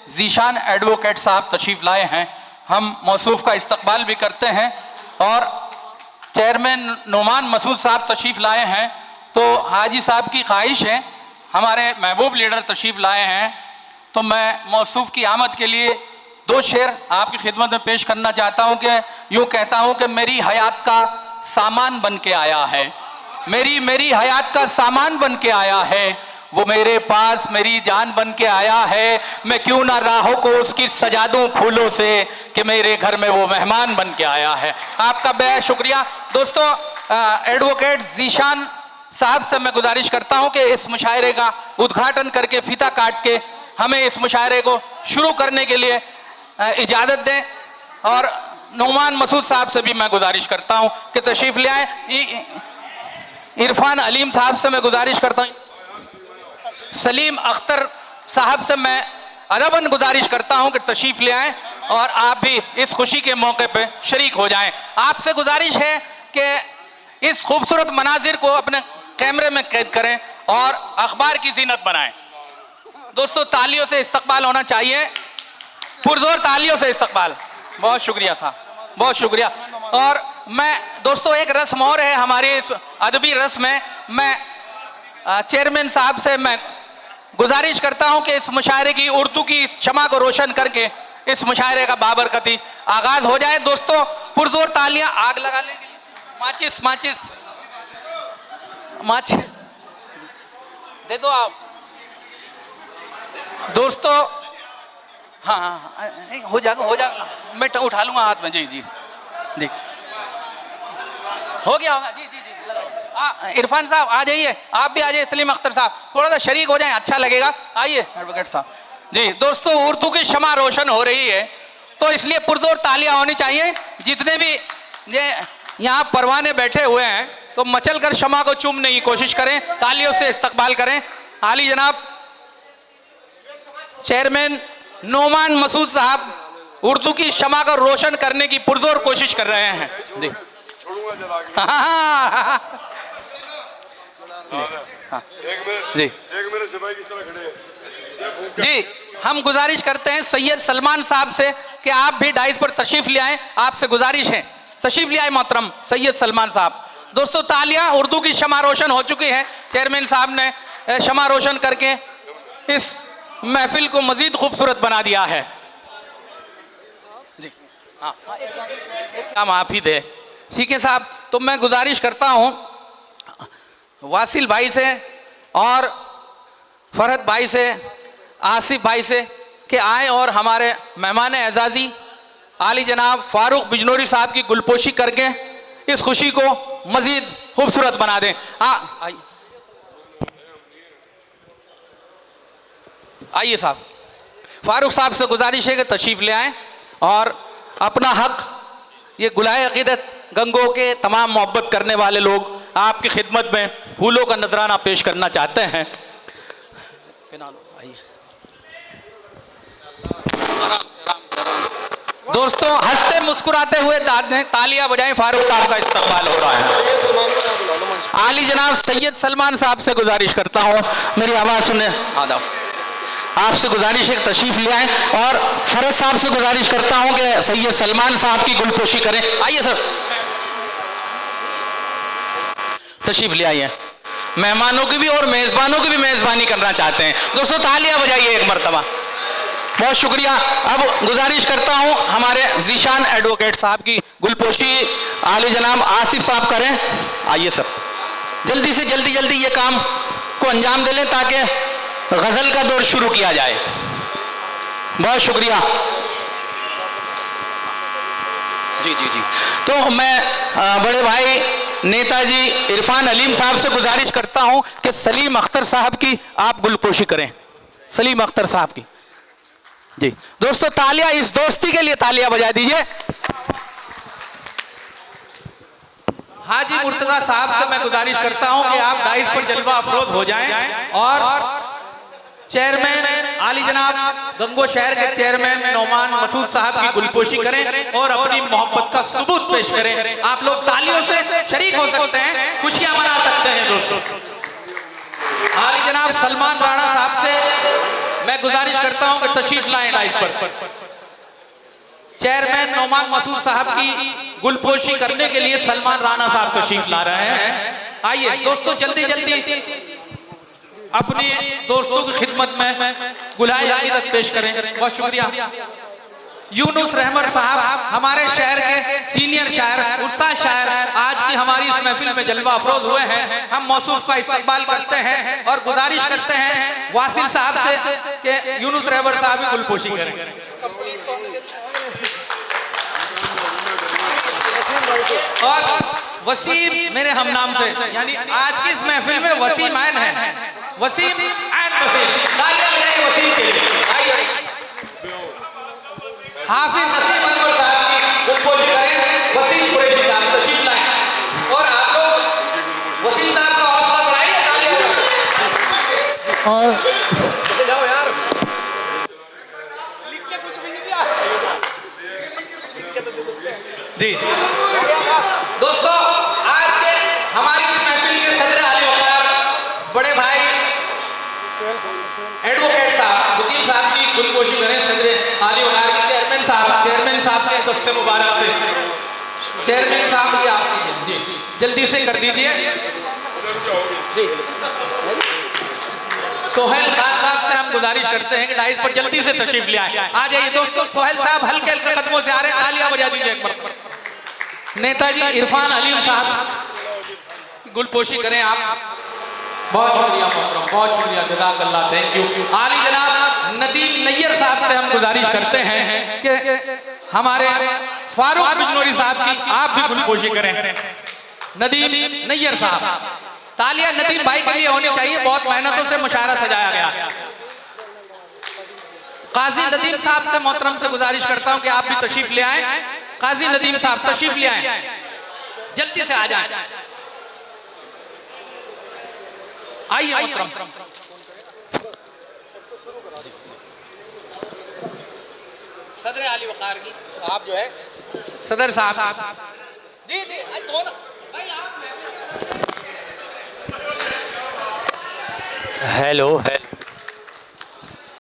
Zeeshan advocate साहब तशरीफ़ लाए हैं। हम मौसूफ का इस्तकबाल भी करते हैं और चेयरमैन नुमान मसूद साहब तशरीफ़ लाए हैं। तो हाजी साहब की ख्वाहिश है, हमारे महबूब लीडर तशरीफ़ लाए हैं, तो मैं मौसूफ की आमद के लिए दो शेर आपकी खिदमत में पेश करना चाहता हूँ कि यूँ कहता हूँ कि मेरी हयात का सामान बन के आया है, मेरी हयात का सामान बन के आया है, वो मेरे पास मेरी जान बन के आया है। मैं क्यों ना राहों को उसकी सजा दूं फूलों से कि मेरे घर में वो मेहमान बन के आया है। आपका बेहद शुक्रिया। दोस्तों, एडवोकेट जीशान साहब से मैं गुजारिश करता हूं कि इस मुशायरे का उद्घाटन करके फीता काट के हमें इस मुशायरे को शुरू करने के लिए इजाज़त दें। और नुमान मसूद साहब से भी मैं गुजारिश करता हूं कि तशरीफ़ ले आए। इरफान अलीम साहब से मैं गुजारिश करता हूं, सलीम अख्तर साहब से मैं अदबन गुजारिश करता हूं कि तशरीफ़ ले आएँ और आप भी इस खुशी के मौके पे शरीक हो जाएं। आपसे गुजारिश है कि इस खूबसूरत मनाजिर को अपने कैमरे में कैद करें और अखबार की जीनत बनाएं। दोस्तों, तालियों से इस्तकबाल होना चाहिए, पुरजोर तालियों से इस्तकबाल। बहुत शुक्रिया साहब, बहुत शुक्रिया। और मैं दोस्तों, एक रस्म और है हमारी इस अदबी रस्म में, मैं चेयरमैन साहब से मैं गुजारिश करता हूं कि इस मुशायरे की उर्दू की शमा को रोशन करके इस मुशायरे का बाबरकती आगाज हो जाए। दोस्तों, पुरजोर तालियां। आग लगा लेंगे, माचिस माचिस माचिस दे दो आप। दोस्तों, हाँ हो जाएगा, मैं उठा लूंगा हाथ में। जी जी जी, हो गया होगा। जी जी जी, इरफान साहब आ जाइए, आप भी आ जाइए। सलीम अख्तर साहब थोड़ा सा शरीक हो जाएं, अच्छा लगेगा। आइए एडवोकेट साहब। जी दोस्तों, उर्दू की शमा रोशन हो रही है, तो इसलिए पुरजोर तालियां होनी चाहिए। जितने भी यहाँ परवाने बैठे हुए हैं, तो मचल कर शमा को चूमने की कोशिश करें, तालियों से इस्तकबाल करें। आली जनाब चेयरमैन नुमान मसूद साहब उर्दू की शमा को रोशन करने की पुरजोर कोशिश कर रहे हैं। जी जी, हम गुजारिश करते हैं सैयद सलमान साहब से कि आप भी डाइस पर तशरीफ ले आए। आपसे गुजारिश है, तशरीफ ले आए मोहतरम सैयद सलमान साहब। दोस्तों, तालियां। उर्दू की शमा रोशन हो चुकी है, चेयरमैन साहब ने शमा रोशन करके इस महफिल को मजीद खूबसूरत बना दिया है। जी हाँ, एक काम आप ही दे। ठीक है साहब, तो मैं गुजारिश करता हूं वासिल भाई से और फरहत भाई से, आसिफ भाई से कि आए और हमारे मेहमान एजाजी आली जनाब फारूक बिजनौरी साहब की गुलपोशी करके इस खुशी को मजीद खूबसूरत बना दें। आइए साहब, फारूक साहब से गुजारिश है कि तशरीफ़ ले आएँ और अपना हक, ये गुलाए अक़ीदत गंगों के तमाम मोहब्बत करने वाले लोग आपकी खिदमत में फूलों का नजराना पेश करना चाहते हैं। दोस्तों, हंसते मुस्कुराते हुए तालियां बजाएं, फारूक साहब का इस्तकबाल हो रहा है। आली जनाब सैयद सलमान साहब से गुजारिश करता हूं, मेरी आवाज़ सुने। आदाब, आपसे गुजारिश है तशरीफ ले आए और फरहत साहब से गुजारिश करता हूं कि सैयद सलमान साहब की गुलपोशी करें। आइए सर, तशरीफ ले आइए। मेहमानों की भी और मेज़बानों की भी मेज़बानी करना चाहते हैं। दोस्तों, तालियां बजाइए एक मरतबा। बहुत शुक्रिया। अब गुजारिश करता हूं हमारे जीशान एडवोकेट साहब की गुलपोशी आली जनाब आसिफ साहब करें। आइए सर, जल्दी से जल्दी ये काम को अंजाम दे लें ताकि गजल का दौर शुरू किया जाए। बहुत शुक्रिया। जी जी जी, तो मैं बड़े भाई नेताजी इरफान अलीम साहब से गुजारिश करता हूं कि सलीम अख्तर साहब की आप गुलपोशी करें। सलीम अख्तर साहब की। जी दोस्तों, तालियां इस दोस्ती के लिए तालियां बजा दीजिए। हाजी मुर्तजा साहब से मैं गुजारिश करता हूं कि आप डाइस पर जलवा अफरोज हो जाएं और चेयरमैन आली जनाब गंगो शहर के चेयरमैन नुमान मसूद साहब की गुलपोशी करें और अपनी मोहब्बत का सबूत पेश करें। आप लोग तालियों से शरीक हो सकते हैं, खुशियां मना सकते हैं। दोस्तों, आली जनाब सलमान राणा साहब से मैं गुजारिश करता हूं कि तशरीफ लाएं डाइस पर। चेयरमैन नोमान मसूद साहब की गुलपोशी करने के लिए सलमान राणा साहब तशरीफ ला रहे हैं। आइए दोस्तों, जल्दी जल्दी अपने दोस्तों की खिदमत में गुलाए अकीदत पेश करें। बहुत शुक्रिया। यूनुस रहमत साहब हमारे शहर के सीनियर शायर, उस्ताद शायर, आज की हमारी इस महफिल में जलवा अफरोज हुए हैं। हम मौसूफ का इस्तकबाल करते हैं और गुजारिश करते हैं वासिल साहब से कि यूनुस रहमत साहब ही गुलपोशी करें। और वसीम मेरे हम नाम से, यानी आज की इस महफिल में वसीम आयन है, वसीम एंड वसीम, तालियां बजाइए वसीम के लिए। आइए हाफिज नसीम अनवर साहब की गुलपोशी करें, वसीम कुरैशी साहब तशरीफ लाएं। और आप लोग वसीम साहब का हौसला बढ़ाइए, तालियां और जाओ यार, लिख के कुछ भी नहीं दिया जी। दोस्तों, आज के हमारी इस महफिल के सदर आली वकार बड़े भाई एडवोकेट साहब वकील साहब की गुलपोशी करें। सदर आली वकार के चेयरमैन साहब के दस्ते मुबारक से। चेयरमैन साहब ये आपकी जी जल्दी से कर दीजिए। सोहेल खान साहब से हम गुजारिश करते हैं कि डाइस पर जल्दी से तशरीफ ले आए। आ जाइए दोस्तों, सोहेल साहब हल्के हल्के कदमों से आ रहे हैं, तालियां बजा दीजिए एक बार। नेताजी इरफान हलीम साहब गुलपोशी करें आप। बहुत शुक्रिया मोहतरम, बहुत शुक्रिया, जज़ाकल्लाह, थैंक यू। आली जनाब नदीम नैयर साहब से हम गुजारिश करते हैं कि हमारे फारूक बिजनौरी साहब की आप भी गुलपोशी करें। नदीम नैयर साहब, तालियां नदीम भाई के लिए होनी चाहिए, बहुत मेहनतों से मुशायरा सजाया गया। काजी नदीम साहब से मोहतरम से गुजारिश करता हूं कि आप भी तशरीफ ले आए। काजी नदीम साहब तशरीफ ले आए, जल्दी से आ जाएं। आइए मोहतरम। सदर आली वकार की आप जो है सदर साहब जी जी दोनों भाई आप। हेलो।